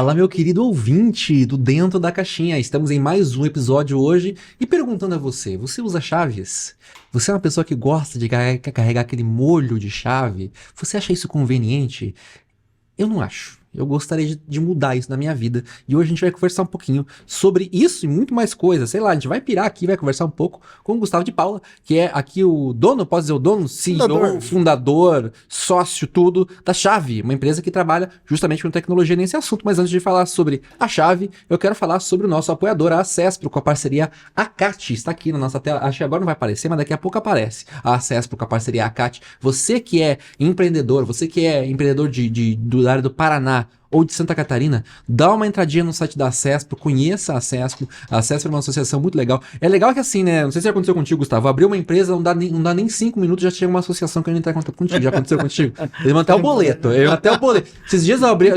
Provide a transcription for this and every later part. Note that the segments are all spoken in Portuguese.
Fala, meu querido ouvinte do Dentro da Caixinha. Estamos em mais um episódio hoje e perguntando a você, você usa chaves? Você é uma pessoa que gosta de carregar aquele molho de chave? Você acha isso conveniente? Eu não acho. Eu gostaria de mudar isso na minha vida. E hoje a gente vai conversar um pouquinho sobre isso e muito mais coisas. Sei lá, a gente vai pirar aqui, vai conversar um pouco com o Gustavo de Paula, que é aqui o dono, pode dizer o dono? CEO, fundador, sócio, tudo, da Chave, uma empresa que trabalha justamente com tecnologia nesse assunto. Mas antes de falar sobre a Chave, eu quero falar sobre o nosso apoiador, a Acespro, com a parceria ACAT. Está aqui na nossa tela, acho que agora não vai aparecer, mas daqui a pouco aparece. A Acespro com a parceria ACAT. Você que é empreendedor, você que é empreendedor da área do Paraná, ou de Santa Catarina, dá uma entradinha no site da Acespro, conheça a Acespro. A Acespro é uma associação muito legal. É legal que assim, né, não sei se já aconteceu contigo, Gustavo, abriu uma empresa, não dá nem 5 minutos, já chega uma associação querendo entrar em contato contigo. Já aconteceu contigo? Eles mandam até o boleto. Esses dias eu abri,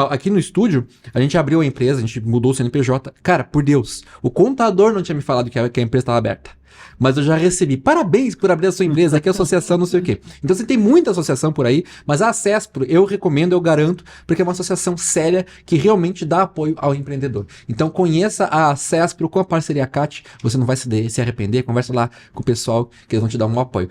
aqui no estúdio, a gente abriu a empresa, a gente mudou o CNPJ. Cara, por Deus, o contador não tinha me falado que a empresa estava aberta. Mas eu já recebi, parabéns por abrir a sua empresa, aqui é a associação não sei o quê. Então você tem muita associação por aí, mas a Acespro eu recomendo, eu garanto, porque é uma associação séria que realmente dá apoio ao empreendedor. Então conheça a Acespro com a parceria CAT, você não vai se arrepender, conversa lá com o pessoal que eles vão te dar um apoio.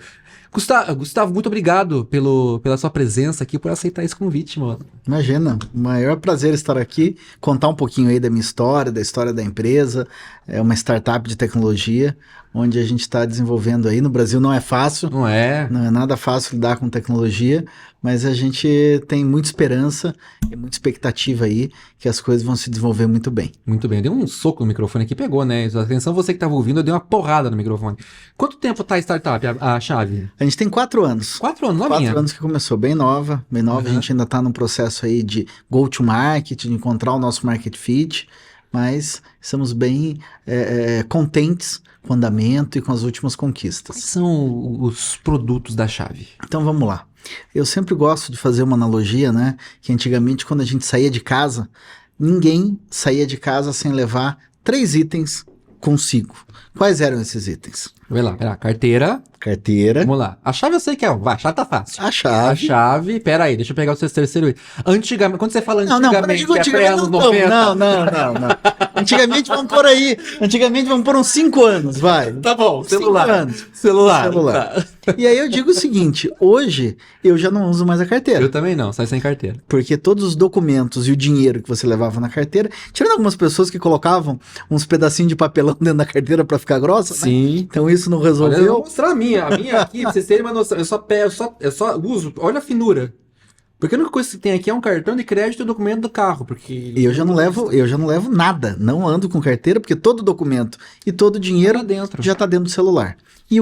Gustavo, muito obrigado pela sua presença aqui, por aceitar esse convite, mano. Imagina, o maior prazer estar aqui, contar um pouquinho aí da minha história, da história da empresa. É uma startup de tecnologia, onde a gente está desenvolvendo aí. No Brasil não é fácil. Não é nada fácil lidar com tecnologia, mas a gente tem muita esperança e muita expectativa aí que as coisas vão se desenvolver muito bem. Muito bem, eu dei um soco no microfone aqui, pegou, né? Atenção você que estava ouvindo, eu dei uma porrada no microfone. Quanto tempo tá a startup, a Chave? A gente tem 4 anos. 4 anos, novinha. 4 anos que começou, bem nova. Uhum. A gente ainda está num processo aí de go-to-market, de encontrar o nosso market fit, mas estamos bem contentes com o andamento e com as últimas conquistas. Quais são os produtos da Chave? Então vamos lá. Eu sempre gosto de fazer uma analogia, né? Que antigamente, quando a gente saía de casa, ninguém saía de casa sem levar 3 itens consigo. Quais eram esses itens? Vai lá, carteira. Vamos lá. A chave eu sei que é. Vai, a chave tá fácil. A chave. Pera aí, deixa eu pegar o seu terceiro item. Antigamente, quando você fala antigamente, que é pré-anos 90. Não. Antigamente vamos por aí. Antigamente vamos por uns 5 anos, vai. Tá bom, celular. 5 anos. Celular. Tá. E aí eu digo o seguinte, hoje eu já não uso mais a carteira. Eu também não, sai sem carteira. Porque todos os documentos e o dinheiro que você levava na carteira, tirando algumas pessoas que colocavam uns pedacinhos de papelão dentro da carteira pra ficar grossa, sim. Né? Então isso não resolveu. Olha, eu vou mostrar a minha aqui, pra vocês terem uma noção, eu só uso, olha a finura. Porque a única coisa que tem aqui é um cartão de crédito e o documento do carro, porque... Eu já não levo nada, não ando com carteira, porque todo documento e todo dinheiro já tá dentro do celular. E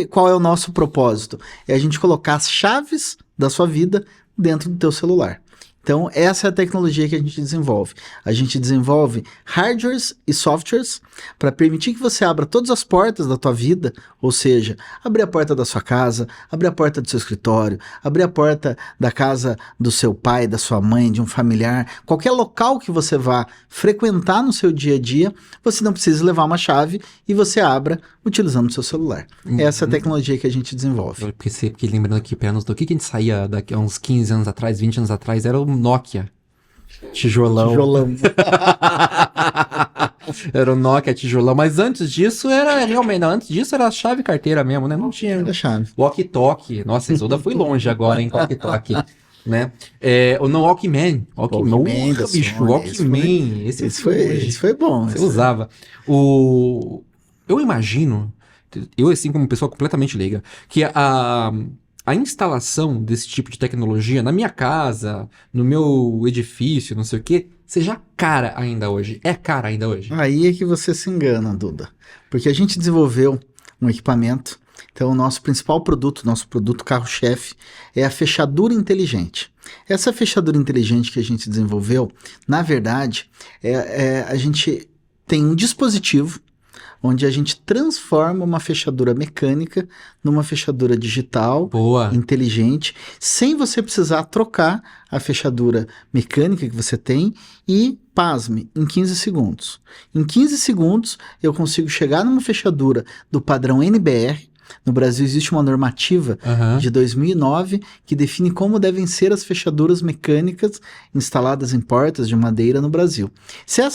qual é o nosso propósito? É a gente colocar as chaves da sua vida dentro do teu celular. Então, essa é a tecnologia que a gente desenvolve. A gente desenvolve hardwares e softwares para permitir que você abra todas as portas da tua vida, ou seja, abrir a porta da sua casa, abrir a porta do seu escritório, abrir a porta da casa do seu pai, da sua mãe, de um familiar, qualquer local que você vá frequentar no seu dia a dia, você não precisa levar uma chave e você abra utilizando o seu celular. Essa é a tecnologia que a gente desenvolve. Porque lembrando aqui, do que a gente saía daqui a uns 15 anos atrás, 20 anos atrás, era o Nokia. Tijolão. Era o Nokia tijolão, mas antes disso era a chave e carteira mesmo, né? Não tinha. Era chave. Walkie-talkie. Nossa, Isolda foi longe agora, hein? Walkie-talkie. Né? Walkman. Walkman. Esse foi bom. Você usava. Eu imagino, eu assim como pessoa completamente leiga, que a instalação desse tipo de tecnologia na minha casa, no meu edifício, não sei o quê, seja cara ainda hoje. É cara ainda hoje. Aí é que você se engana, Duda. Porque a gente desenvolveu um equipamento. Então, o nosso principal produto, nosso produto carro-chefe, é a fechadura inteligente. Essa fechadura inteligente que a gente desenvolveu, na verdade, a gente tem um dispositivo onde a gente transforma uma fechadura mecânica numa fechadura digital, inteligente, sem você precisar trocar a fechadura mecânica que você tem e, pasme, em 15 segundos. Em 15 segundos, eu consigo chegar numa fechadura do padrão NBR, No Brasil existe uma normativa de 2009 que define como devem ser as fechaduras mecânicas instaladas em portas de madeira no Brasil. Se a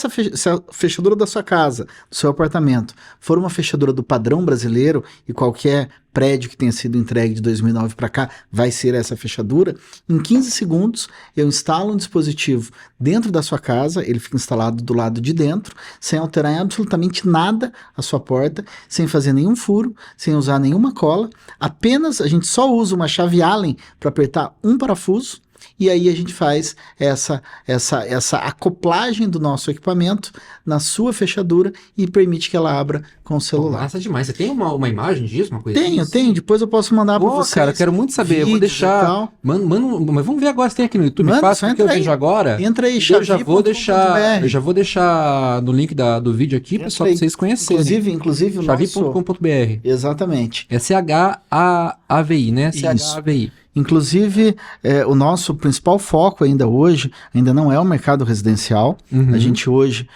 fechadura da sua casa, do seu apartamento, for uma fechadura do padrão brasileiro, e qualquer prédio que tenha sido entregue de 2009 para cá vai ser essa fechadura, em 15 segundos eu instalo um dispositivo dentro da sua casa, ele fica instalado do lado de dentro, sem alterar em absolutamente nada a sua porta, sem fazer nenhum furo, sem usar nenhuma cola, apenas a gente só usa uma chave Allen para apertar um parafuso, e aí a gente faz essa acoplagem do nosso equipamento na sua fechadura e permite que ela abra com o celular. Massa demais. Você tem uma imagem disso? Uma coisa Tenho. Depois eu posso mandar para vocês. Cara, eu quero muito saber. Eu vou deixar... Mano, mas vamos ver agora se tem aqui no YouTube. Fácil, porque eu vejo agora. Entra aí, eu já vou deixar no link do vídeo aqui, pessoal, para vocês conhecerem. Inclusive o Chavi.com.br. Exatamente. É CHAVI, né? CHAVI. Inclusive, o nosso principal foco ainda hoje, ainda não é o mercado residencial. A gente hoje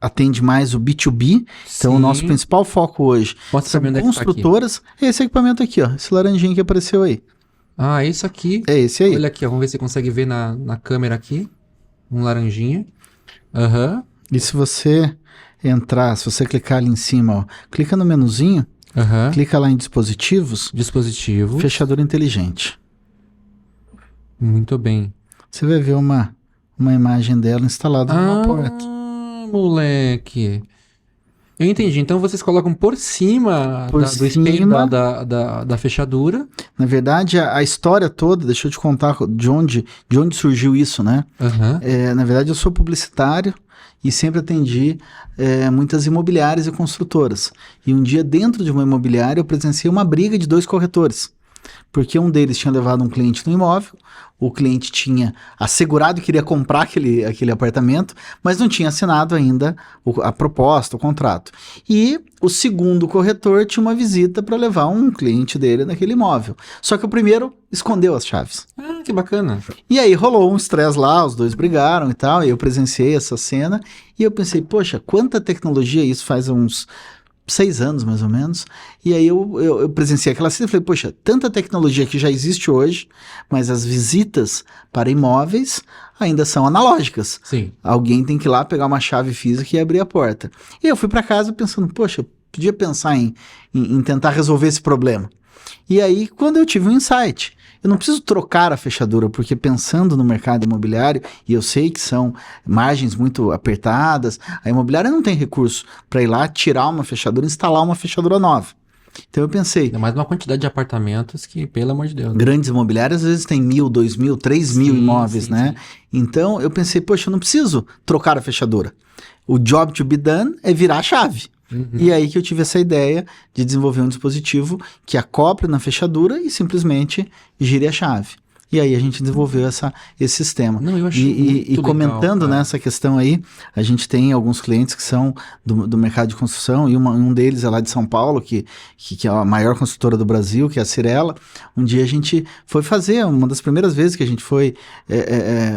atende mais o B2B. Então, o nosso principal foco hoje são construtoras. É esse equipamento aqui, ó. Esse laranjinho que apareceu aí. Ah, isso aqui. É esse aí. Olha aqui, ó. Vamos ver se você consegue ver na câmera aqui. Um laranjinha. E se você entrar, se você clicar ali em cima, ó, clica no menuzinho. Clica lá em dispositivos. Fechadura inteligente. Muito bem. Você vai ver uma imagem dela instalada numa porta. Moleque. Eu entendi. Então vocês colocam por cima do espelho da fechadura. Na verdade, a história toda, deixa eu te contar de onde surgiu isso, né? Na verdade, eu sou publicitário e sempre atendi muitas imobiliárias e construtoras. E um dia, dentro de uma imobiliária, eu presenciei uma briga de 2 corretores. Porque um deles tinha levado um cliente no imóvel, o cliente tinha assegurado que queria comprar aquele apartamento, mas não tinha assinado ainda a proposta, o contrato. E o segundo corretor tinha uma visita para levar um cliente dele naquele imóvel. Só que o primeiro escondeu as chaves. Ah, que bacana. E aí rolou um estresse lá, os dois brigaram e tal, e eu presenciei essa cena, e eu pensei, poxa, quanta tecnologia, isso faz uns 6 anos, mais ou menos, e aí eu presenciei aquela cena e falei, poxa, tanta tecnologia que já existe hoje, mas as visitas para imóveis ainda são analógicas. Sim. Alguém tem que ir lá pegar uma chave física e abrir a porta. E eu fui para casa pensando, poxa, eu podia pensar em tentar resolver esse problema. E aí, quando eu tive um insight, eu não preciso trocar a fechadura, porque pensando no mercado imobiliário, e eu sei que são margens muito apertadas, a imobiliária não tem recurso para ir lá, tirar uma fechadura e instalar uma fechadura nova. Então eu pensei... Ainda mais uma quantidade de apartamentos que, pelo amor de Deus... Grandes imobiliárias, às vezes tem 1.000, 2.000, 3.000 imóveis, né? Sim. Então eu pensei, poxa, eu não preciso trocar a fechadura. O job to be done é virar a chave. E aí que eu tive essa ideia de desenvolver um dispositivo que acople na fechadura e simplesmente gire a chave. E aí a gente desenvolveu esse sistema. Não, eu achei e comentando nessa questão aí, a gente tem alguns clientes que são do mercado de construção, e um deles é lá de São Paulo, que é a maior construtora do Brasil, que é a Cirela. Um dia a gente foi fazer, uma das primeiras vezes que a gente foi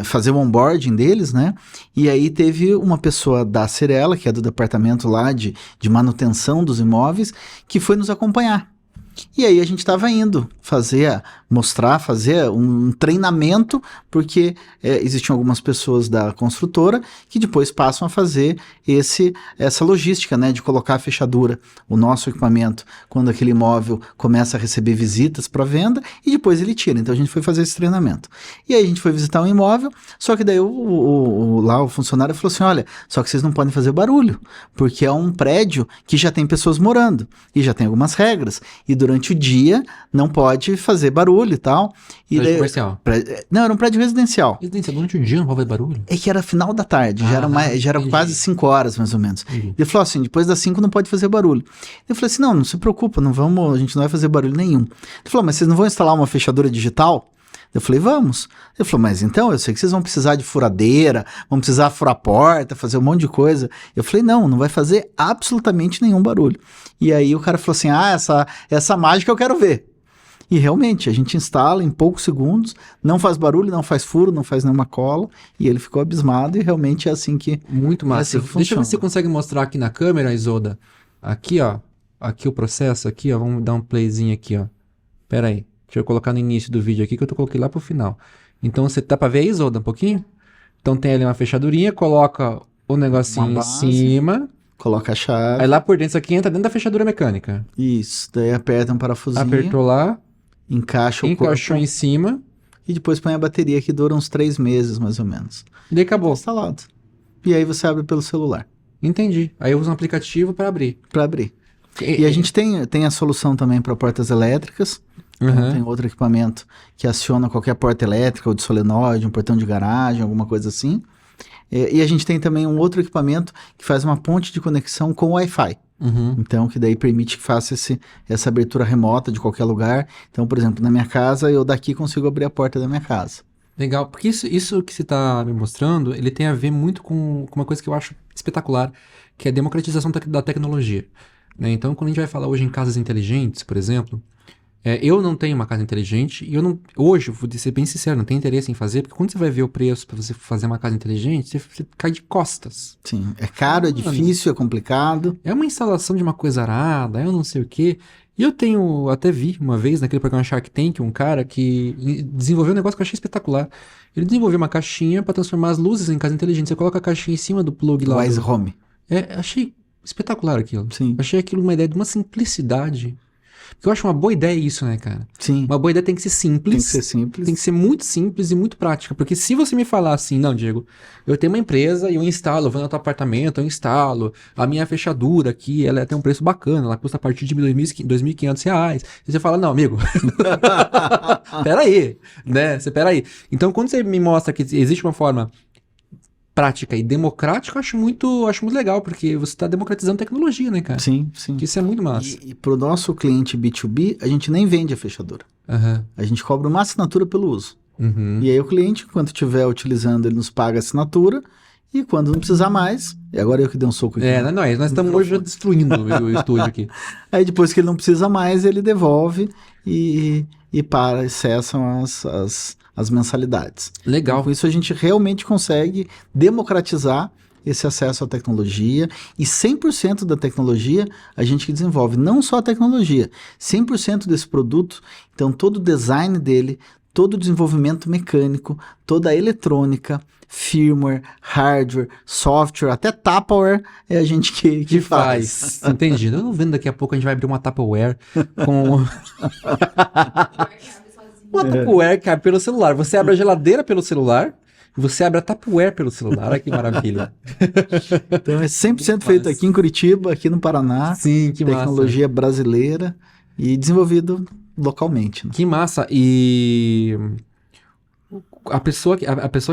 fazer o onboarding deles, né? E aí teve uma pessoa da Cirela, que é do departamento lá de manutenção dos imóveis, que foi nos acompanhar. E aí a gente estava indo fazer um treinamento, porque existiam algumas pessoas da construtora que depois passam a fazer essa logística, né, de colocar a fechadura, o nosso equipamento, quando aquele imóvel começa a receber visitas para venda, e depois ele tira. Então a gente foi fazer esse treinamento. E aí a gente foi visitar um imóvel, só que daí lá o funcionário falou assim, olha, só que vocês não podem fazer barulho, porque é um prédio que já tem pessoas morando, e já tem algumas regras, e durante o dia não pode fazer barulho e tal. Prédio comercial? Não, era um prédio residencial. Residencial, durante o dia não pode fazer barulho? É que era final da tarde, já era quase 5 horas, mais ou menos. Ele falou assim, depois das 5 não pode fazer barulho. Eu falei assim, não se preocupa, a gente não vai fazer barulho nenhum. Ele falou, mas vocês não vão instalar uma fechadura digital? Eu falei, vamos. Ele falou, mas então, eu sei que vocês vão precisar de furadeira, vão precisar furar a porta, fazer um monte de coisa. Eu falei, não vai fazer absolutamente nenhum barulho. E aí o cara falou assim, essa mágica eu quero ver. E realmente, a gente instala em poucos segundos, não faz barulho, não faz furo, não faz nenhuma cola, e ele ficou abismado, e realmente é assim que... Muito massa. É assim que Deixa eu ver funciona. se você consegue mostrar aqui na câmera, Isolda. Aqui, ó. aqui o processo, aqui, ó, vamos dar um playzinho aqui, ó. Pera aí, deixa eu colocar no início do vídeo aqui, que eu coloquei lá pro final. Então, você tá pra ver aí, Isolda, um pouquinho? Então, tem ali uma fechadurinha, coloca o negocinho em cima. Coloca a chave. Aí lá por dentro, isso aqui entra dentro da fechadura mecânica. Isso, daí aperta um parafusinho. Apertou lá. Encaixa o encaixou corpo. Em cima. E depois põe a bateria, que dura uns 3 meses, mais ou menos. E daí acabou. Tá instalado. E aí você abre pelo celular. Entendi. Aí eu uso um aplicativo para abrir. Para abrir. E a gente tem a solução também para portas elétricas. Então, tem outro equipamento que aciona qualquer porta elétrica, ou de solenoide, um portão de garagem, alguma coisa assim. E a gente tem também um outro equipamento que faz uma ponte de conexão com o Wi-Fi. Então, que daí permite que faça essa abertura remota de qualquer lugar. Então, por exemplo, na minha casa, eu daqui consigo abrir a porta da minha casa. Legal, porque isso que você está me mostrando, ele tem a ver muito com uma coisa que eu acho espetacular, que é a democratização da tecnologia. Né? Então, quando a gente vai falar hoje em casas inteligentes, por exemplo, eu não tenho uma casa inteligente e hoje, vou ser bem sincero, não tenho interesse em fazer, porque quando você vai ver o preço para você fazer uma casa inteligente, você cai de costas. Sim, é caro, é difícil, é complicado. É uma instalação de uma coisa arada, eu não sei o quê. E eu até vi uma vez naquele programa Shark Tank, um cara que desenvolveu um negócio que eu achei espetacular. Ele desenvolveu uma caixinha para transformar as luzes em casa inteligente. Você coloca a caixinha em cima do plug lá. Wise Home. Achei espetacular aquilo. Sim. Achei aquilo uma ideia de uma simplicidade. Porque eu acho uma boa ideia isso, né, cara? Sim. Uma boa ideia tem que ser simples. Tem que ser simples. Tem que ser muito simples e muito prática. Porque se você me falar assim, não, Diego, eu tenho uma empresa e eu instalo, eu vou no teu apartamento, eu instalo, a minha fechadura aqui, ela tem um preço bacana, ela custa a partir de R$2.500. E você fala, não, amigo, peraí, né? Peraí. Então, quando você me mostra que existe uma forma prática e democrática, eu acho muito legal, porque você está democratizando tecnologia, né, cara? Sim, sim. Que isso é muito massa. E pro nosso cliente B2B, a gente nem vende a fechadura. A gente cobra uma assinatura pelo uso. E aí o cliente, enquanto estiver utilizando, ele nos paga a assinatura, e quando não precisar mais, e agora eu que dei um soco aqui. Nós estamos hoje destruindo o estúdio aqui. Aí depois que ele não precisa mais, ele devolve e cessam as mensalidades. Legal. Então, com isso a gente realmente consegue democratizar esse acesso à tecnologia, e 100% da tecnologia a gente que desenvolve, não só a tecnologia, 100% desse produto, então todo o design dele, todo o desenvolvimento mecânico, toda a eletrônica, firmware, hardware, software, até Tupperware é a gente que faz. Entendi. Eu não vendo, daqui a pouco a gente vai abrir uma Tupperware com... uma Tupperware que abre pelo celular. Você abre a geladeira pelo celular e você abre a Tupperware pelo celular. Olha que maravilha. Então é 100% feito aqui em Curitiba, aqui no Paraná. Sim, que massa. Tecnologia brasileira e desenvolvido localmente. Né? Que massa. E a pessoa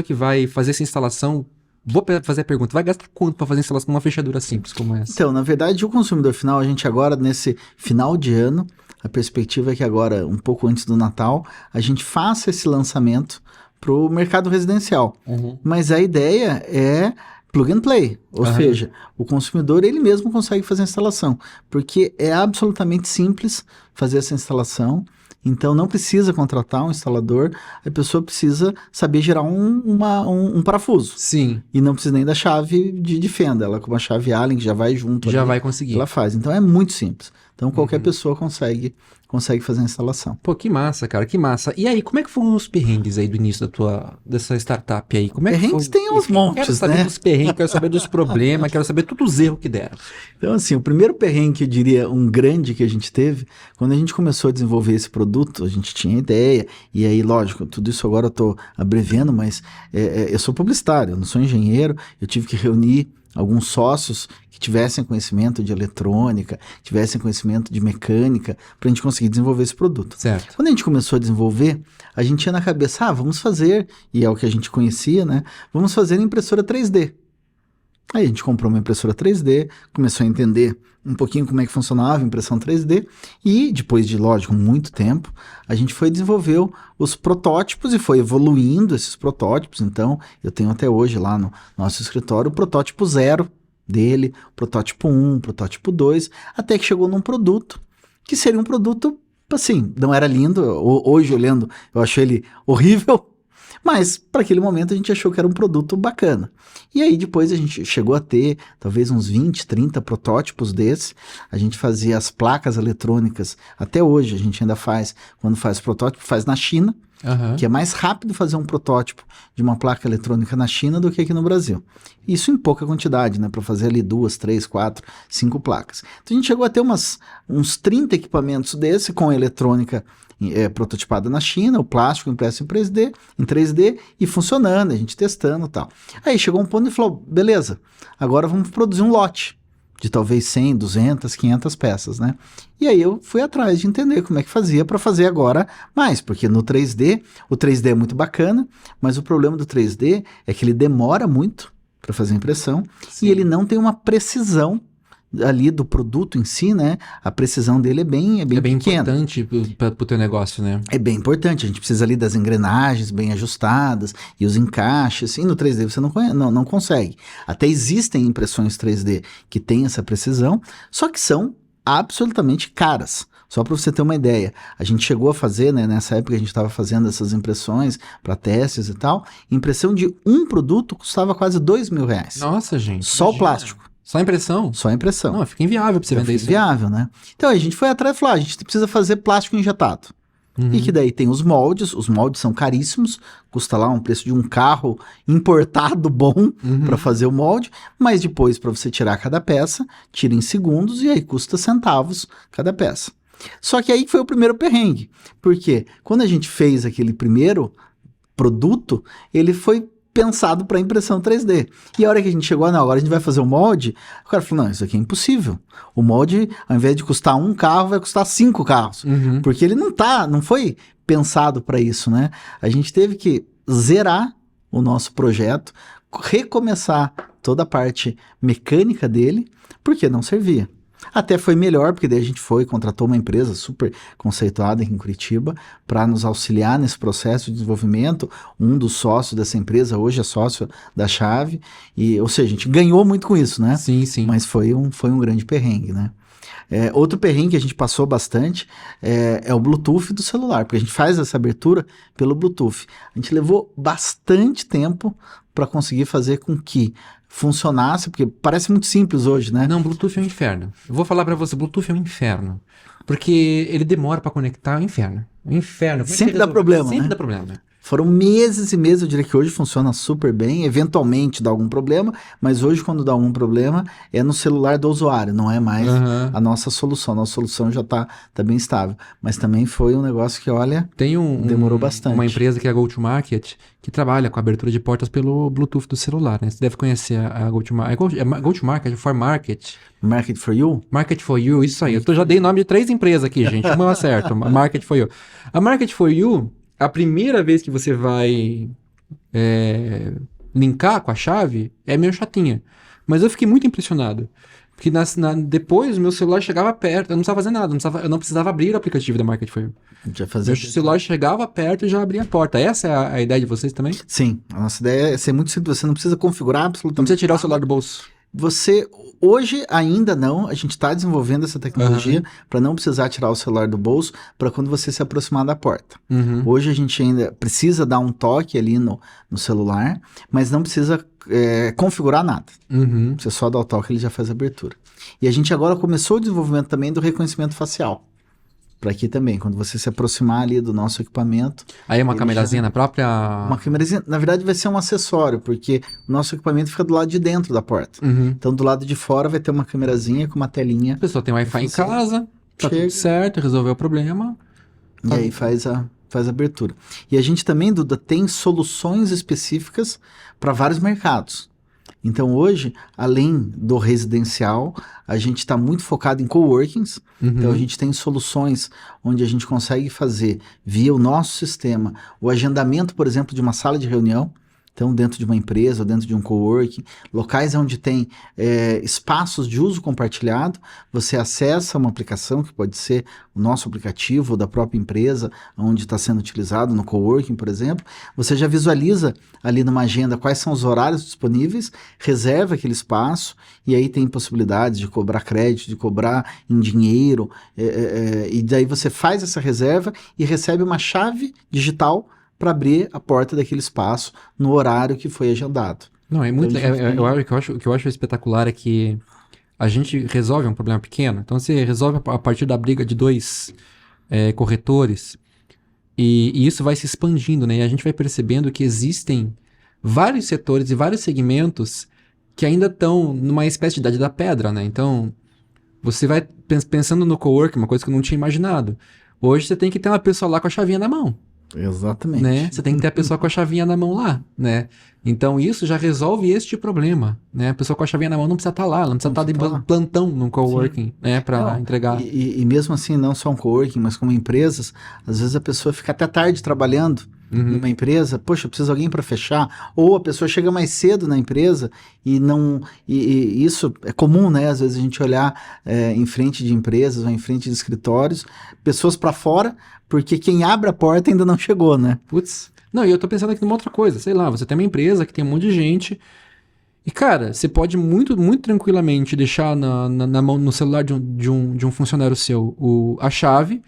que vai fazer essa instalação, vou fazer a pergunta, vai gastar quanto para fazer a instalação de uma fechadura simples como essa? Então, na verdade, o consumidor final, a gente agora, nesse final de ano, a perspectiva é que agora, um pouco antes do Natal, a gente faça esse lançamento para o mercado residencial. Mas a ideia é plug and play, ou seja, o consumidor ele mesmo consegue fazer a instalação, porque é absolutamente simples fazer essa instalação. Então não precisa contratar um instalador, a pessoa precisa saber gerar um parafuso. Sim. E não precisa nem da chave de fenda, ela com uma chave Allen que já vai junto. Já vai conseguir. Ela faz. Então é muito simples. Então qualquer pessoa consegue fazer a instalação. Pô, que massa, cara, que massa. E aí, como é que foram os perrengues aí do início dessa startup aí? Como é que perrengues tem uns montes, quero saber dos perrengues, quero saber dos problemas, quero saber todos os erros que deram. Então assim, o primeiro perrengue que eu diria, um grande que a gente teve, quando a gente começou a desenvolver esse produto, a gente tinha ideia, e aí, lógico, tudo isso agora eu tô abreviando, mas eu sou publicitário, eu não sou engenheiro, eu tive que reunir alguns sócios que tivessem conhecimento de eletrônica, tivessem conhecimento de mecânica, para a gente conseguir desenvolver esse produto. Certo. Quando a gente começou a desenvolver, a gente tinha na cabeça, vamos fazer, e é o que a gente conhecia, né? Vamos fazer impressora 3D. Aí a gente comprou uma impressora 3D, começou a entender um pouquinho como é que funcionava a impressão 3D, e depois de, lógico, muito tempo, a gente foi desenvolver os protótipos e foi evoluindo esses protótipos. Então, eu tenho até hoje lá no nosso escritório o protótipo 0 dele, protótipo 1, protótipo 2, até que chegou num produto que seria um produto, assim, não era lindo, hoje olhando eu acho ele horrível, Mas, para aquele momento, a gente achou que era um produto bacana. E aí, depois, a gente chegou a ter, talvez, uns 20, 30 protótipos desse. A gente fazia as placas eletrônicas, até hoje a gente ainda faz, quando faz protótipo, faz na China, que é mais rápido fazer um protótipo de uma placa eletrônica na China do que aqui no Brasil. Isso em pouca quantidade, né? Para fazer ali 2, 3, 4, 5 placas. Então, a gente chegou a ter uns 30 equipamentos desse com eletrônica prototipada na China, o plástico impresso em 3D e funcionando, a gente testando e tal. Aí chegou um ponto e falou, beleza, agora vamos produzir um lote de talvez 100, 200, 500 peças, né? E aí eu fui atrás de entender como é que fazia para fazer agora mais, porque no 3D, o 3D é muito bacana, mas o problema do 3D é que ele demora muito para fazer a impressão. Sim. E ele não tem uma precisão ali do produto em si, né? A precisão dele é bem pequena. Importante para o teu negócio, né? É bem importante. A gente precisa ali das engrenagens bem ajustadas e os encaixes. E no 3D você não consegue. Até existem impressões 3D que têm essa precisão, só que são absolutamente caras. Só para você ter uma ideia, a gente chegou a fazer, né, nessa época a gente estava fazendo essas impressões para testes e tal, impressão de um produto custava quase R$2.000. Nossa, gente. Só imagina. O plástico. Só impressão? Só impressão. Não, fica inviável pra você vender isso. Fica inviável, né? Então a gente foi atrás e falou, a gente precisa fazer plástico injetado. E que daí tem os moldes são caríssimos, custa lá um preço de um carro importado bom para fazer o molde, mas depois para você tirar cada peça, tira em segundos e aí custa centavos cada peça. Só que aí foi o primeiro perrengue, porque quando a gente fez aquele primeiro produto, ele foi pensado para impressão 3D. E a hora que a gente chegou, não, agora a gente vai fazer o molde, o cara falou, não, isso aqui é impossível. O molde, ao invés de custar um carro, vai custar 5 carros. Porque ele não foi pensado para isso, né? A gente teve que zerar o nosso projeto, recomeçar toda a parte mecânica dele, porque não servia. Até foi melhor, porque daí a gente contratou uma empresa super conceituada aqui em Curitiba para nos auxiliar nesse processo de desenvolvimento. Um dos sócios dessa empresa hoje é sócio da Chave, ou seja, a gente ganhou muito com isso, né? Sim, sim. Mas foi um grande perrengue, né? Outro perrengue que a gente passou bastante é o Bluetooth do celular, porque a gente faz essa abertura pelo Bluetooth. A gente levou bastante tempo para conseguir fazer com que funcionasse, porque parece muito simples hoje, né? Não, Bluetooth é um inferno. Eu vou falar para você, Bluetooth é um inferno. Porque ele demora para conectar, é um inferno. É um inferno. Sempre dá problema, Sempre né? dá problema. Foram meses e meses, eu diria que hoje funciona super bem, eventualmente dá algum problema, mas hoje quando dá algum problema é no celular do usuário, não é mais a nossa solução. A nossa solução já tá bem estável. Mas também foi um negócio que, olha, demorou bastante. Uma empresa que é a GoToMarket, que trabalha com a abertura de portas pelo Bluetooth do celular, né? Você deve conhecer a GoToMarket. É GoToMarket, For Market. Market for You? Market for You, isso aí. Eu já dei nome de 3 empresas aqui, gente. Uma eu acerto. Market for You. A Market for You, a primeira vez que você vai linkar com a chave, é meio chatinha. Mas eu fiquei muito impressionado. Porque depois o meu celular chegava perto, eu não precisava fazer nada, eu não precisava abrir o aplicativo da Market for You. Meu celular chegava perto e já abria a porta. Essa é a ideia de vocês também? Sim, a nossa ideia é ser muito simples, você não precisa configurar absolutamente. Não precisa tirar o celular do bolso. Hoje ainda não, a gente está desenvolvendo essa tecnologia para não precisar tirar o celular do bolso para quando você se aproximar da porta. Hoje a gente ainda precisa dar um toque ali no celular, mas não precisa configurar nada. Você só dá o toque, ele já faz a abertura. E a gente agora começou o desenvolvimento também do reconhecimento facial. Para aqui também, quando você se aproximar ali do nosso equipamento... Aí é uma câmerazinha na própria... Uma câmerazinha, na verdade vai ser um acessório, porque o nosso equipamento fica do lado de dentro da porta. Então do lado de fora vai ter uma câmerazinha com uma telinha. A pessoa tem Wi-Fi em casa, tá tudo certo, resolveu o problema. E aí faz a abertura. E a gente também, Duda, tem soluções específicas para vários mercados. Então hoje, além do residencial, a gente está muito focado em coworkings. Então a gente tem soluções onde a gente consegue fazer via o nosso sistema o agendamento, por exemplo, de uma sala de reunião. Então, dentro de uma empresa ou dentro de um coworking, locais onde tem espaços de uso compartilhado, você acessa uma aplicação, que pode ser o nosso aplicativo ou da própria empresa, onde está sendo utilizado, no coworking, por exemplo. Você já visualiza ali numa agenda quais são os horários disponíveis, reserva aquele espaço, e aí tem possibilidades de cobrar crédito, de cobrar em dinheiro, e daí você faz essa reserva e recebe uma chave digital para abrir a porta daquele espaço no horário que foi agendado. Não, é muito. O que eu acho espetacular é que a gente resolve um problema pequeno. Então você resolve a partir da briga de dois corretores e isso vai se expandindo, né? E a gente vai percebendo que existem vários setores e vários segmentos que ainda estão numa espécie de idade da pedra, né? Então você vai pensando no coworking, uma coisa que eu não tinha imaginado. Hoje você tem que ter uma pessoa lá com a chavinha na mão. Exatamente. Né? Você tem que ter a pessoa com a chavinha na mão lá, né? Então isso já resolve este problema, né? A pessoa com a chavinha na mão não precisa estar lá, ela não precisa estar de plantão no coworking, né? Para entregar. E mesmo assim, não só um coworking, mas como empresas, às vezes a pessoa fica até tarde trabalhando numa empresa, poxa, precisa de alguém para fechar, ou a pessoa chega mais cedo na empresa e isso é comum, né? Às vezes a gente olhar em frente de empresas ou em frente de escritórios, pessoas para fora, porque quem abre a porta ainda não chegou, né? Putz. Não, e eu tô pensando aqui numa outra coisa, sei lá, você tem uma empresa que tem um monte de gente e, cara, você pode muito, muito tranquilamente deixar na mão, no celular de um funcionário seu a chave.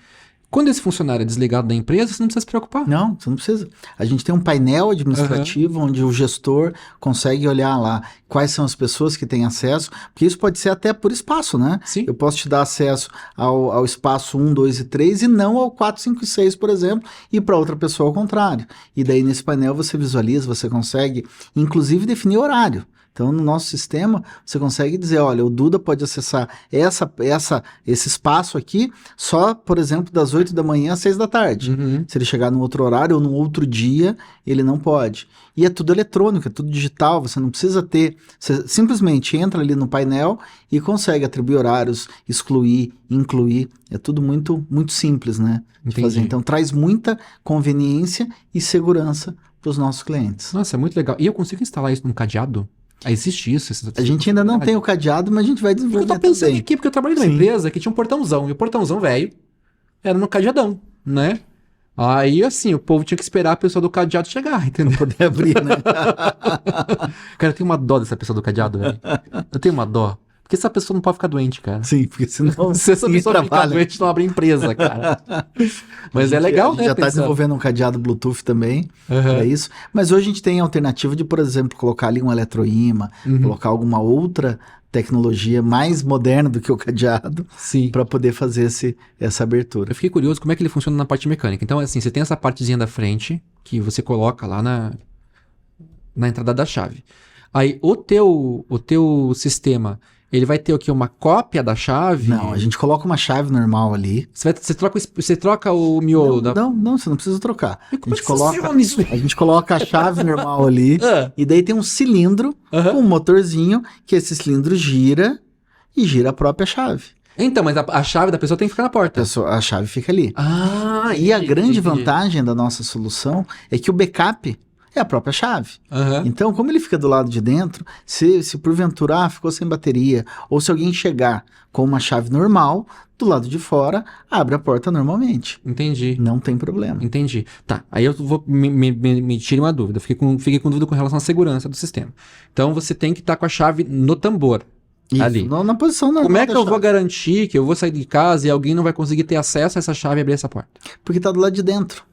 Quando esse funcionário é desligado da empresa, você não precisa se preocupar. Não, você não precisa. A gente tem um painel administrativo onde o gestor consegue olhar lá quais são as pessoas que têm acesso, porque isso pode ser até por espaço, né? Sim. Eu posso te dar acesso ao espaço 1, 2 e 3 e não ao 4, 5 e 6, por exemplo, e para outra pessoa ao contrário. E daí nesse painel você visualiza, você consegue inclusive definir horário. Então, no nosso sistema, você consegue dizer, olha, o Duda pode acessar esse espaço aqui só, por exemplo, das 8 da manhã às 6 da tarde. Se ele chegar num outro horário ou num outro dia, ele não pode. E é tudo eletrônico, é tudo digital, você não precisa ter... Você simplesmente entra ali no painel e consegue atribuir horários, excluir, incluir. É tudo muito, muito simples, né? De fazer. Então, traz muita conveniência e segurança para os nossos clientes. Nossa, é muito legal. E eu consigo instalar isso num cadeado? Existe isso? A gente ainda não tem o cadeado, mas a gente vai desenvolver também. Eu tô pensando aqui, porque eu trabalhei numa empresa que tinha um portãozão, e o portãozão velho era no cadeadão, né? Aí, assim, o povo tinha que esperar a pessoa do cadeado chegar, entendeu? Pra poder abrir, né? Cara, eu tenho uma dó dessa pessoa do cadeado, velho. Eu tenho uma dó. Porque essa pessoa não pode ficar doente, cara. Sim, porque senão... Se essa pessoa ficar doente, não abre empresa, cara. Mas é legal, né? A gente já tá desenvolvendo um cadeado Bluetooth também, é isso. Mas hoje a gente tem a alternativa de, por exemplo, colocar ali um eletroímã, colocar alguma outra tecnologia mais moderna do que o cadeado, para poder fazer essa abertura. Eu fiquei curioso como é que ele funciona na parte mecânica. Então, assim, você tem essa partezinha da frente, que você coloca lá na entrada da chave. Aí, o teu sistema... Ele vai ter o quê? Uma cópia da chave? Não, a gente coloca uma chave normal ali. Você troca o miolo da... Não, você não precisa trocar. A gente coloca a chave normal ali, e daí tem um cilindro com um motorzinho, que esse cilindro gira e gira a própria chave. Então, mas a chave da pessoa tem que ficar na porta. A chave fica ali. E a grande vantagem da nossa solução é que o backup é a própria chave. Então, como ele fica do lado de dentro, se porventura ficou sem bateria, ou se alguém chegar com uma chave normal, do lado de fora, abre a porta normalmente. Entendi. Não tem problema. Entendi. Tá, aí eu vou me tire uma dúvida. Fiquei com dúvida com relação à segurança do sistema. Então, você tem que estar com a chave no tambor. Isso, ali. Na posição normal. Como é que eu vou garantir que eu vou sair de casa e alguém não vai conseguir ter acesso a essa chave e abrir essa porta? Porque tá do lado de dentro.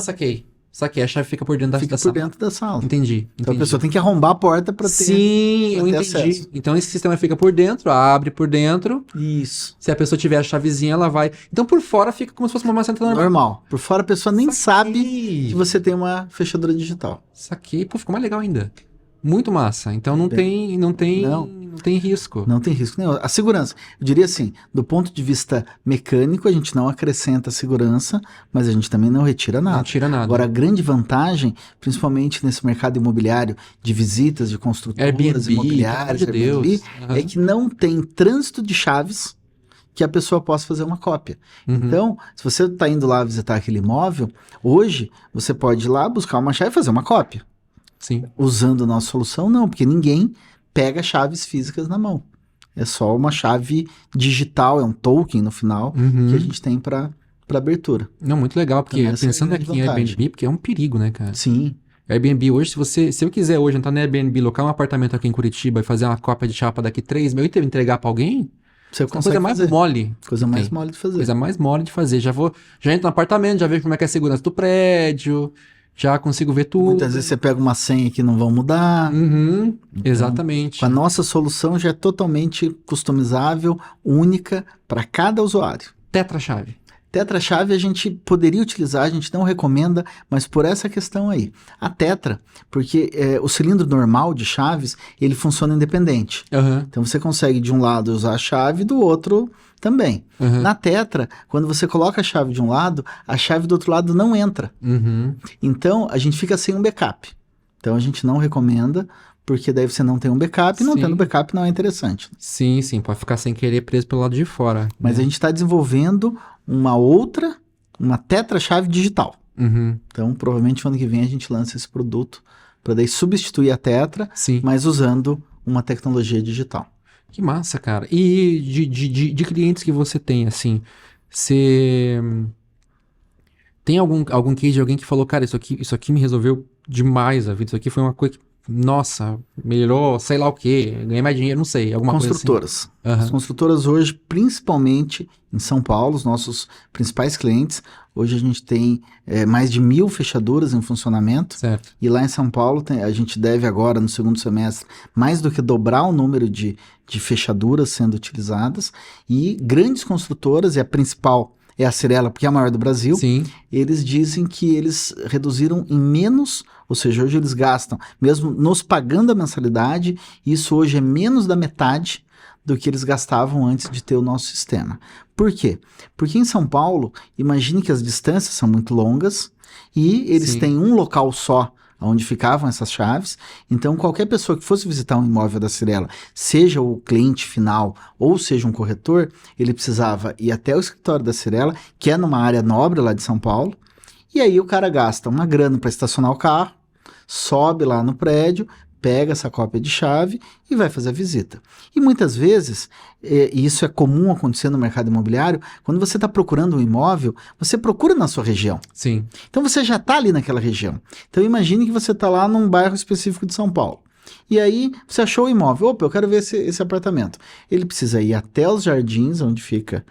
Saquei. A chave fica por dentro da sala. Fica por dentro da sala. Entendi. Então a pessoa tem que arrombar a porta para ter Sim, eu entendi. Acesso. Então esse sistema fica por dentro, abre por dentro. Isso. Se a pessoa tiver a chavezinha, ela vai... Então por fora fica como se fosse uma maçaneta normal. Por fora a pessoa nem sabe que você tem uma fechadura digital. Saquei. Pô, ficou mais legal ainda. Muito massa. Então não tem risco. Não tem risco nenhum. A segurança, eu diria assim, do ponto de vista mecânico, a gente não acrescenta segurança, mas a gente também não retira nada. Não tira nada. Agora, a grande vantagem, principalmente nesse mercado imobiliário de visitas, de construtoras Airbnb, imobiliárias, Airbnb, é que não tem trânsito de chaves que a pessoa possa fazer uma cópia. Então, se você está indo lá visitar aquele imóvel, hoje você pode ir lá buscar uma chave e fazer uma cópia. Sim. Usando a nossa solução, não, porque ninguém pega chaves físicas na mão. É só uma chave digital, é um token no final, que a gente tem para abertura. Não, muito legal, porque então, pensando aqui em Airbnb, porque é um perigo, né, cara? Sim. Airbnb hoje, se eu quiser hoje entrar no Airbnb, locar um apartamento aqui em Curitiba e fazer uma cópia de chapa daqui 3 meses e entregar para alguém, Você Coisa mais mole. Coisa mais mole de fazer. Coisa mais mole de fazer. Já entro no apartamento, já vejo como é que é a segurança do prédio, já consigo ver tudo. Muitas vezes você pega uma senha que não vão mudar. Uhum, Então, exatamente. A nossa solução já é totalmente customizável, única para cada usuário. Tetra-chave. Tetra-chave a gente poderia utilizar, a gente não recomenda, mas por essa questão aí. A Tetra, porque o cilindro normal de chaves, ele funciona independente. Uhum. Então você consegue de um lado usar a chave, do outro também. Uhum. Na Tetra, quando você coloca a chave de um lado, a chave do outro lado não entra. Uhum. Então a gente fica sem um backup. Então a gente não recomenda, porque daí você não tem um backup, e não tendo backup não é interessante. Sim, pode ficar sem querer preso pelo lado de fora. Mas a gente está desenvolvendo uma Tetra-chave digital. Uhum. Então, provavelmente, no ano que vem a gente lança esse produto para daí substituir a Tetra, mas usando uma tecnologia digital. Que massa, cara. E de clientes que você tem, assim, você tem algum case de alguém que falou, cara, isso aqui me resolveu demais a vida, isso aqui foi uma coisa que, nossa, melhorou, sei lá o quê, ganhei mais dinheiro, não sei, alguma Construtoras. coisa assim. As construtoras hoje, principalmente em São Paulo, os nossos principais clientes, hoje a gente tem mais de 1.000 fechaduras em funcionamento. Certo. E lá em São Paulo, a gente deve agora, no segundo semestre, mais do que dobrar o número de fechaduras sendo utilizadas. E grandes construtoras, e a principal é a Cyrela, porque é a maior do Brasil. Sim. Eles dizem que eles reduziram em menos, ou seja, hoje eles gastam, mesmo nos pagando a mensalidade, isso hoje é menos da metade do que eles gastavam antes de ter o nosso sistema. Por quê? Porque em São Paulo, imagine que as distâncias são muito longas e eles têm um local só onde ficavam essas chaves. Então, qualquer pessoa que fosse visitar um imóvel da Cyrela, seja o cliente final ou seja um corretor, ele precisava ir até o escritório da Cyrela, que é numa área nobre lá de São Paulo, e aí o cara gasta uma grana para estacionar o carro, sobe lá no prédio, pega essa cópia de chave e vai fazer a visita. E muitas vezes, e isso é comum acontecer no mercado imobiliário, quando você está procurando um imóvel, você procura na sua região. Sim. Então você já está ali naquela região. Então imagine que você está lá num bairro específico de São Paulo. E aí você achou o imóvel. Opa, eu quero ver esse apartamento. Ele precisa ir até os jardins, onde fica,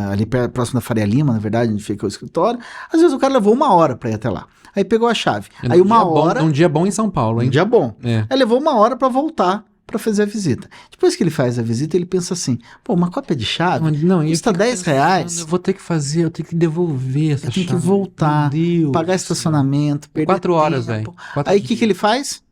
ali próximo da Faria Lima, na verdade, onde fica o escritório. Às vezes o cara levou 1 hora para ir até lá. Aí pegou a chave. Aí uma hora... Um dia bom em São Paulo, hein? Um dia bom. É. Aí levou 1 hora para voltar para fazer a visita. Depois que ele faz a visita, ele pensa assim, pô, uma cópia de chave custa R$10. Eu vou ter que fazer, eu tenho que devolver essa chave. Eu tenho que voltar, pagar estacionamento, perder 4 horas, velho. Aí o que ele faz?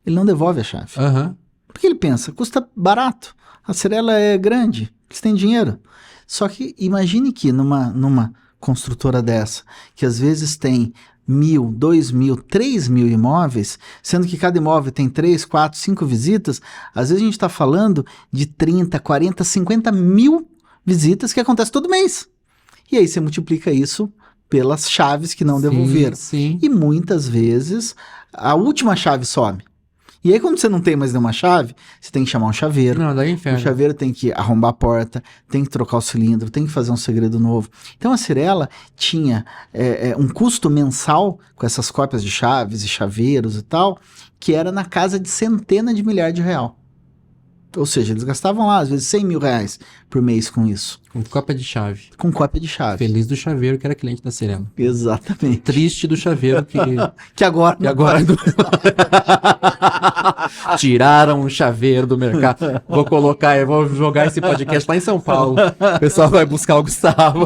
Ele não devolve a chave. Uhum. Porque ele pensa, custa barato. A Cyrela é grande, eles têm dinheiro. Só que imagine que numa construtora dessa, que às vezes tem 1.000, 2.000, 3.000 imóveis, sendo que cada imóvel tem 3, 4, 5 visitas, às vezes a gente está falando de 30, 40, 50 mil visitas que acontecem todo mês. E aí você multiplica isso pelas chaves que não devolveram. Sim. E muitas vezes a última chave some. E aí, quando você não tem mais nenhuma chave, você tem que chamar um chaveiro. Não, daí é inferno. O chaveiro tem que arrombar a porta, tem que trocar o cilindro, tem que fazer um segredo novo. Então, a Cyrela tinha um custo mensal com essas cópias de chaves e chaveiros e tal, que era na casa de centenas de milhares de reais. Ou seja, eles gastavam lá, às vezes, R$100 mil por mês com isso. Com cópia de chave. Com cópia de chave. Feliz do chaveiro que era cliente da Cyrela. Exatamente. Triste do chaveiro que... que agora... Tiraram o chaveiro do mercado. Eu vou jogar esse podcast lá em São Paulo. O pessoal vai buscar o Gustavo.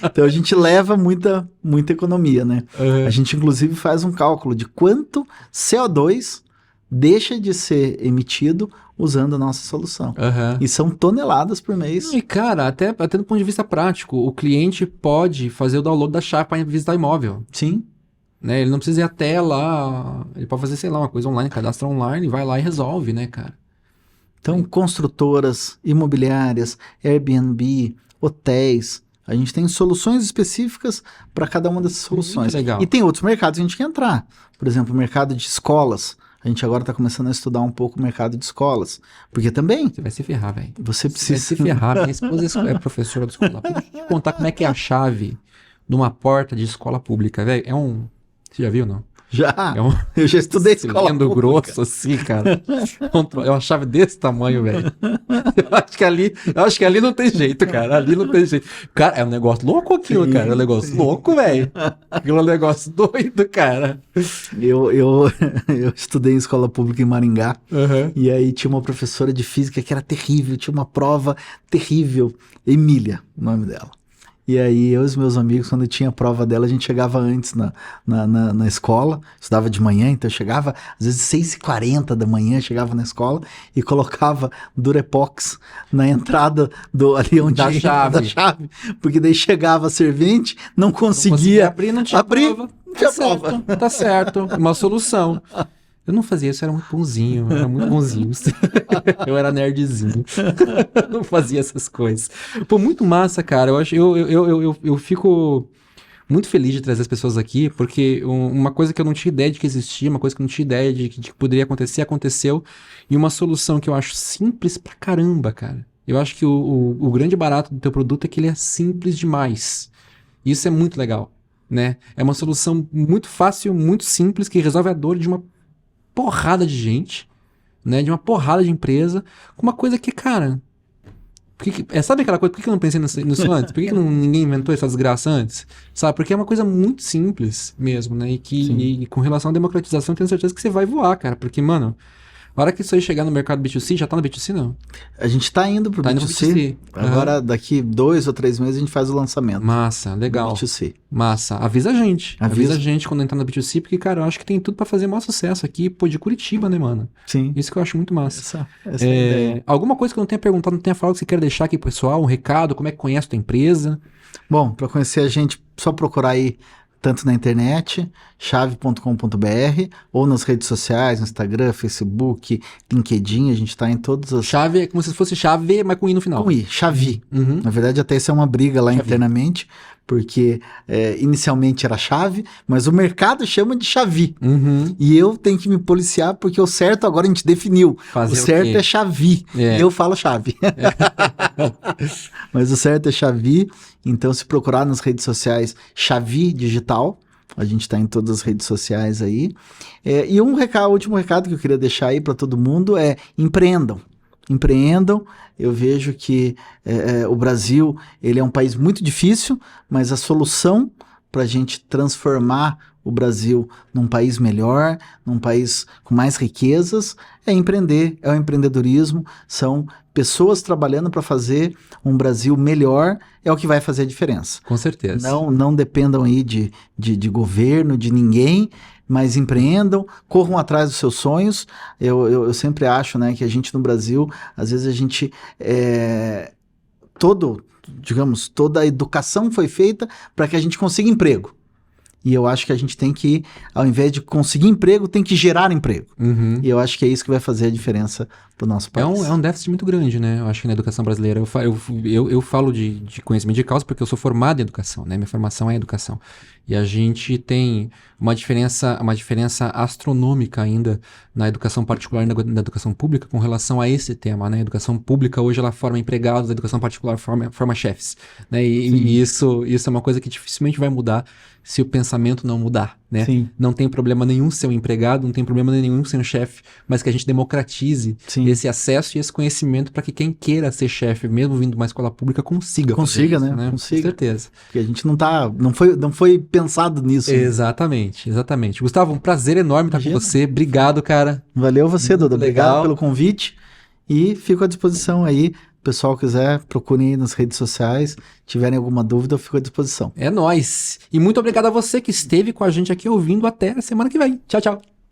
Então a gente leva muita economia, né? A gente, inclusive, faz um cálculo de quanto CO2 deixa de ser emitido usando a nossa solução. E são toneladas por mês. E, cara, até do ponto de vista prático, o cliente pode fazer o download da chave para visitar imóvel. Sim. Né? Ele não precisa ir até lá, ele pode fazer, sei lá, uma coisa online, cadastra online, vai lá e resolve, né, cara? Então, construtoras, imobiliárias, Airbnb, hotéis, a gente tem soluções específicas para cada uma dessas soluções. Legal. E tem outros mercados que a gente quer entrar. Por exemplo, o mercado de escolas. A gente agora está começando a estudar um pouco o mercado de escolas. Porque também... Você vai se ferrar, velho. Você precisa... Você vai se ferrar. Minha esposa é professora de escola. Deixa eu te contar como é que é a chave de uma porta de escola pública, velho. Você já viu, não? Já, eu já estudei escola pública. Grosso assim, cara. É uma chave desse tamanho, velho. Eu acho que ali não tem jeito, cara. Ali não tem jeito. Cara, é um negócio louco aquilo, cara. É um negócio louco, velho. Aquilo é um negócio doido, cara. Eu estudei em escola pública em Maringá. E aí tinha uma professora de física que era terrível. Tinha uma prova terrível. Emília, o nome dela. E aí eu e os meus amigos, quando tinha a prova dela, a gente chegava antes na escola, estudava de manhã, então eu chegava às vezes 6h40 da manhã, chegava na escola e colocava Durepox na entrada ali onde da chave, porque daí chegava a servente, não conseguia abrir, não tinha prova. Não tinha prova. Tá certo, uma solução. Eu não fazia isso, eu era muito bonzinho, eu era nerdzinho, não fazia essas coisas. Pô, muito massa, cara, eu fico muito feliz de trazer as pessoas aqui, porque uma coisa que eu não tinha ideia de que existia, uma coisa que eu não tinha ideia de que poderia acontecer, aconteceu, e uma solução que eu acho simples pra caramba, cara. Eu acho que o grande barato do teu produto é que ele é simples demais, isso é muito legal, né? É uma solução muito fácil, muito simples, que resolve a dor de uma porrada de gente, né, de uma porrada de empresa, com uma coisa que, cara, sabe aquela coisa, por que eu não pensei nisso antes? Por que ninguém inventou essa desgraça antes? Sabe, porque é uma coisa muito simples mesmo, né, e com relação à democratização, eu tenho certeza que você vai voar, cara, porque, mano, a hora que isso aí chegar no mercado B2C, já tá no B2C, não? A gente tá indo pro B2C. Agora, daqui 2 ou 3 meses, a gente faz o lançamento. Massa, legal. B2C. Massa. Avisa a gente. Avisa a gente quando entrar no B2C, porque, cara, eu acho que tem tudo pra fazer maior sucesso aqui, pô, de Curitiba, né, mano? Sim. Isso que eu acho muito massa. Essa é a ideia. Alguma coisa que eu não tenha perguntado, não tenha falado que você quer deixar aqui pro pessoal, um recado, como é que conhece a tua empresa? Bom, pra conhecer a gente, só procurar aí tanto na internet, chave.com.br, ou nas redes sociais, no Instagram, Facebook, LinkedIn, a gente está em todas as... Chave é como se fosse chave, mas com I no final. Com I, Chavi. Na verdade, até isso é uma briga lá internamente, porque inicialmente era chave, mas o mercado chama de Chavi. E eu tenho que me policiar, porque o certo agora a gente definiu. O certo é Chavi. Eu falo chave. Mas o certo é Chavi. Então, se procurar nas redes sociais, Chavi Digital, a gente está em todas as redes sociais aí. E o último recado que eu queria deixar aí para todo mundo é: empreendam. Empreendam. Eu vejo que o Brasil, ele é um país muito difícil, mas a solução para a gente transformar o Brasil num país melhor, num país com mais riquezas, é empreender, é o empreendedorismo, são pessoas trabalhando para fazer um Brasil melhor, é o que vai fazer a diferença. Com certeza. Não dependam aí de governo, de ninguém, mas empreendam, corram atrás dos seus sonhos. Eu sempre acho, né, que a gente no Brasil, às vezes a gente... toda a educação foi feita para que a gente consiga emprego. E eu acho que a gente tem que, ao invés de conseguir emprego, tem que gerar emprego. E eu acho que é isso que vai fazer a diferença pro nosso país. É um déficit muito grande, né? Eu acho que na educação brasileira. Eu falo de conhecimento de causa porque eu sou formado em educação, né? Minha formação é educação. E a gente tem uma diferença astronômica ainda na educação particular e na educação pública com relação a esse tema, né? A educação pública hoje ela forma empregados, a educação particular forma chefes, né? E isso é uma coisa que dificilmente vai mudar se o pensamento não mudar, né? Sim. Não tem problema nenhum ser um empregado, não tem problema nenhum ser um chefe, mas que a gente democratize esse acesso e esse conhecimento para que quem queira ser chefe, mesmo vindo de uma escola pública, consiga fazer isso, né? Consiga. Com certeza. Porque a gente não foi pensado nisso. Exatamente. Gustavo, um prazer enorme estar com você. Obrigado, cara. Valeu você, Duda. Obrigado legal pelo convite e fico à disposição aí. O pessoal quiser, procurem aí nas redes sociais. Tiverem alguma dúvida, eu fico à disposição. É nóis. E muito obrigado a você que esteve com a gente aqui ouvindo até a semana que vem. Tchau, tchau.